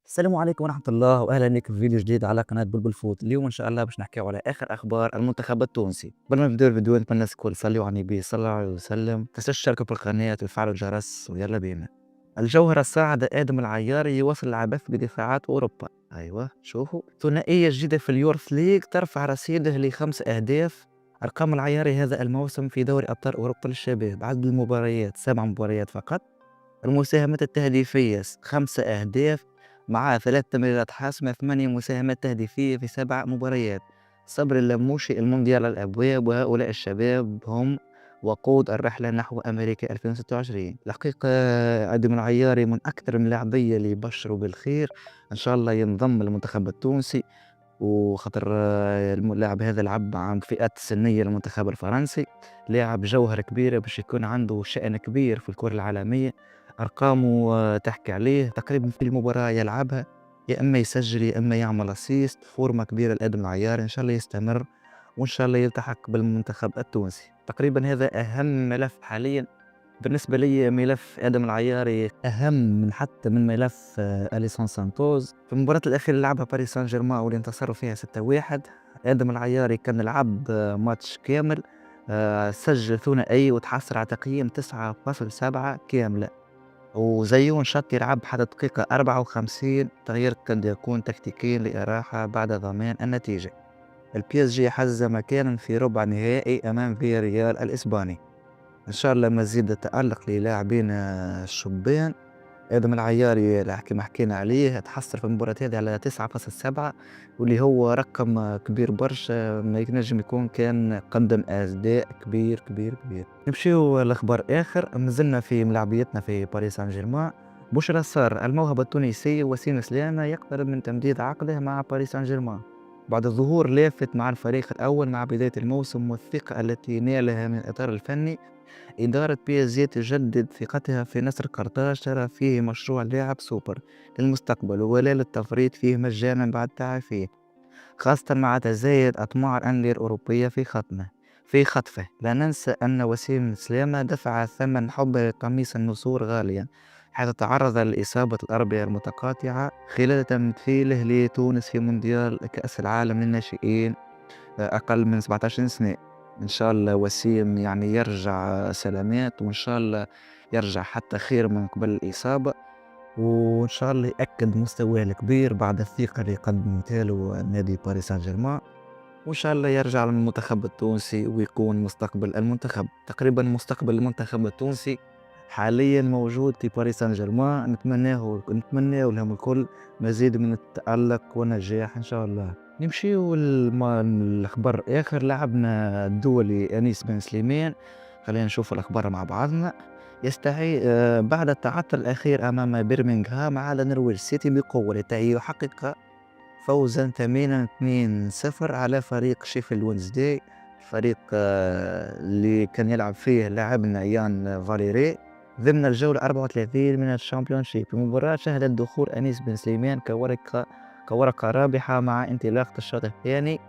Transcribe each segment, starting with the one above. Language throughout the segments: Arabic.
السلام عليكم ورحمة الله وأهلا بك في فيديو جديد على قناة بلبل فوت. اليوم إن شاء الله باش نحكيو على آخر أخبار المنتخب التونسي. قبل ما نبداو الفيديو نتمنى الكل يصليوا على النبي صلى الله عليه وسلم، تنساش تشتركوا في القناة وتفعلوا الجرس ويلا بينا. الجوهرة الصاعدة آدم العياري يواصل العبث بدفاعات أوروبا. أيوة شوفوا ثنائية جديدة في اليورث ليج ترفع رصيده ل5 أهداف. أرقام العياري هذا الموسم في دوري أبطال أوروبا للشباب، عدد المباريات 7 مباريات فقط. المساهمات التهديفية 5 أهداف مع 3 تمريرات حاسمة، 8 مساهمات تهديفية في 7 مباريات. صبر اللموشي المونديال على الأبواب، وهؤلاء الشباب هم وقود الرحلة نحو أمريكا 2026. الحقيقة عدم العياري من أكثر من اللاعبية اللي يبشروا بالخير، إن شاء الله ينضم للمنتخب التونسي. وخاطر اللاعب هذا لعب مع فئات سنية المنتخب الفرنسي، لاعب جوهرة كبيرة باش يكون عنده شأن كبير في الكرة العالمية. أرقامه تحكي عليه، تقريبا في المباراة يلعبها يا إما يسجل يا إما يعمل أسيست. فورمة كبيرة لآدم العيار، إن شاء الله يستمر وإن شاء الله يلتحق بالمنتخب التونسي. تقريبا هذا أهم ملف حاليا بالنسبة لي. ملف آدم العياري أهم من ملف أليسون سانتوز. في المباراة الأخيرة اللي لعبها باريس سان جيرمان واللي انتصروا فيها 6-1، آدم العياري كان لعب ماتش كامل، سجل ثنائي وتحصل على تقييم 9.7 كاملة. وزيون شاك يلعب حتى دقيقة 54، تغيير قد يكون تكتيكي لإراحة بعد ضمان النتيجة. البي اس جي حجز مكانا في ربع نهائي أمام فيا ريال الإسباني. إن شاء الله مزيد تألق للاعبين الشبان. آدم العياري كما حكينا عليه تحصل في المباراة هذه على 9.7، واللي هو رقم كبير برشا، ما ينجم يكون كان قدم أداء كبير كبير كبير. نمشيو لأخبار آخر، مازلنا في ملاعبيتنا في باريس سان جيرمان. بشرى سار الموهبة التونسي وسيم سلامة يقترب من تمديد عقده مع باريس سان جيرمان بعد ظهور لافت مع الفريق الأول مع بداية الموسم، والثقة التي نالها من الإطار الفني. إدارة بي اس جي تجدد ثقتها في نسر قرطاج، ترى فيه مشروع لاعب سوبر للمستقبل ولا للتفريط فيه مجانا بعد تعافيه، خاصة مع تزايد أطماع الأندية الأوروبية في خطفه. لا ننسى أن وسيم سلامة دفع ثمن حب قميص النسور غاليا، حيث تعرض لإصابة الأربعة المتقاطعة خلال تمثيله لتونس في مونديال كأس العالم للناشئين أقل من 17 سنة. إن شاء الله وسيم يعني يرجع سلامات، وإن شاء الله يرجع حتى خير من قبل الإصابة، وإن شاء الله يأكد مستواه الكبير بعد الثقة اللي قدمتها له نادي باريس سان جيرمان. وإن شاء الله يرجع للمنتخب التونسي ويكون مستقبل المنتخب. تقريبا مستقبل المنتخب التونسي حاليا موجود في باريس سان جيرمان. نتمناه لهم الكل مزيد من التألق والنجاح إن شاء الله. نمشيو الأخبار آخر. لاعبنا الدولي أنيس بن سليمان، خلينا نشوف الأخبار مع بعضنا. يستعي بعد التعثر الأخير أمام بيرمنغهام على نرويج سيتي بقوة لكي يحقق فوزا ثمينا 2-0 على فريق شيفيلد وينزداي. الفريق اللي كان يلعب فيه لاعبنا يان فاليري ضمن الجولة 34 من الشامبيونشيب. المباراة شهدت دخول أنيس بن سليمان كورقة رابحة مع انطلاقة الشوط الثاني.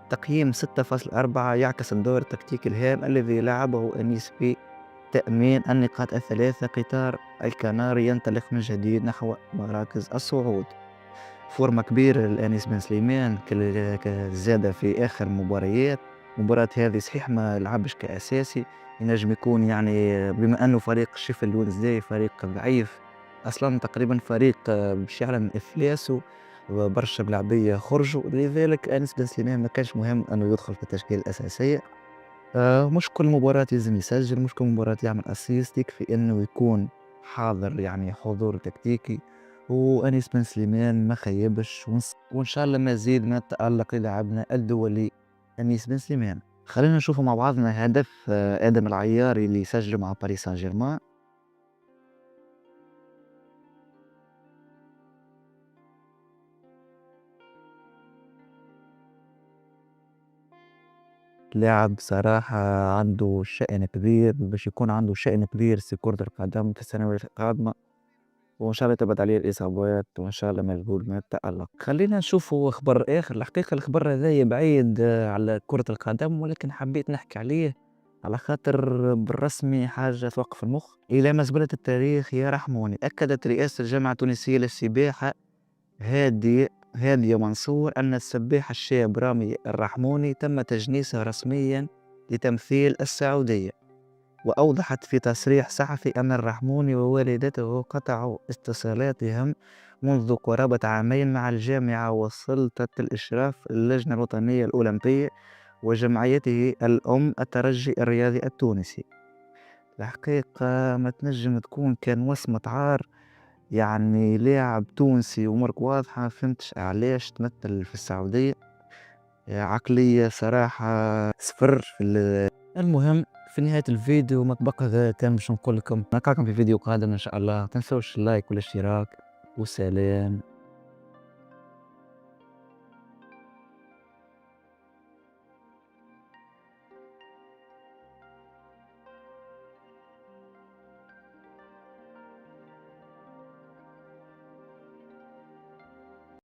تقييم 6.4 يعكس الدور التكتيكي الهام الذي لعبه أنيس في تأمين النقاط الثلاثة. قطار الكناري ينطلق من جديد نحو مراكز الصعود. فورمة كبيرة لأنيس بن سليمان زاد في آخر مباريات. مباراة هذه صحيح ما لعبش كأساسي، ينجم يكون يعني بما أنه فريق شيفيلد وينزداي فريق ضعيف أصلا، تقريبا فريق باش يعلن إفلاسه وبرشا بلاعبية خرجوا، لذلك أنيس بن سليمان ما كانش مهم أنه يدخل في التشكيلة الأساسية. مش كل مباراة لازم يسجل، مش كل مباراة يعمل أسيست، يكفي إنه يكون حاضر يعني حضور تكتيكي. وأنيس بن سليمان ما خيبش، وإن شاء الله مزيد من التألق للاعبنا الدولي أنيس بن سليمان. خلينا نشوفوا مع بعضنا هدف آدم العياري اللي سجله مع باريس سان جيرمان. لاعب صراحة عنده شأن كبير، باش يكون عنده شأن كبير في كرة القدم في السنوات القادمة، وإن شاء الله تبعد عليه الإصابات، وإن شاء الله مشغول من التألق. خلينا نشوفوا خبر آخر. الحقيقة الخبر هذا بعيد على كرة القدم، ولكن حبيت نحكي عليه على خاطر بالرسمي حاجة توقف المخ. إلى مزبلة التاريخ يا رحموني. أكدت رئاسة الجامعة التونسية للسباحة هادي منصور أن السباح الشاب رامي الرحموني تم تجنيسه رسميا لتمثيل السعودية. وأوضحت في تصريح صحفي أن الرحموني ووالدته قطعوا اتصالاتهم منذ قرابة عامين مع الجامعة وسلطة الإشراف اللجنة الوطنية الأولمبية وجمعيته الأم الترجي الرياضي التونسي. الحقيقة ما تنجم تكون كان وصمة عار، يعني لاعب تونسي ومرك واضحة فهمتش علاش تمثل في السعودية. عقلية صراحة صفر المهم في نهاية الفيديو ما تبقى غير كان باش نقول لكم نلقاكم في فيديو قادم ان شاء الله. متنسوش اللايك والاشتراك، وسلام.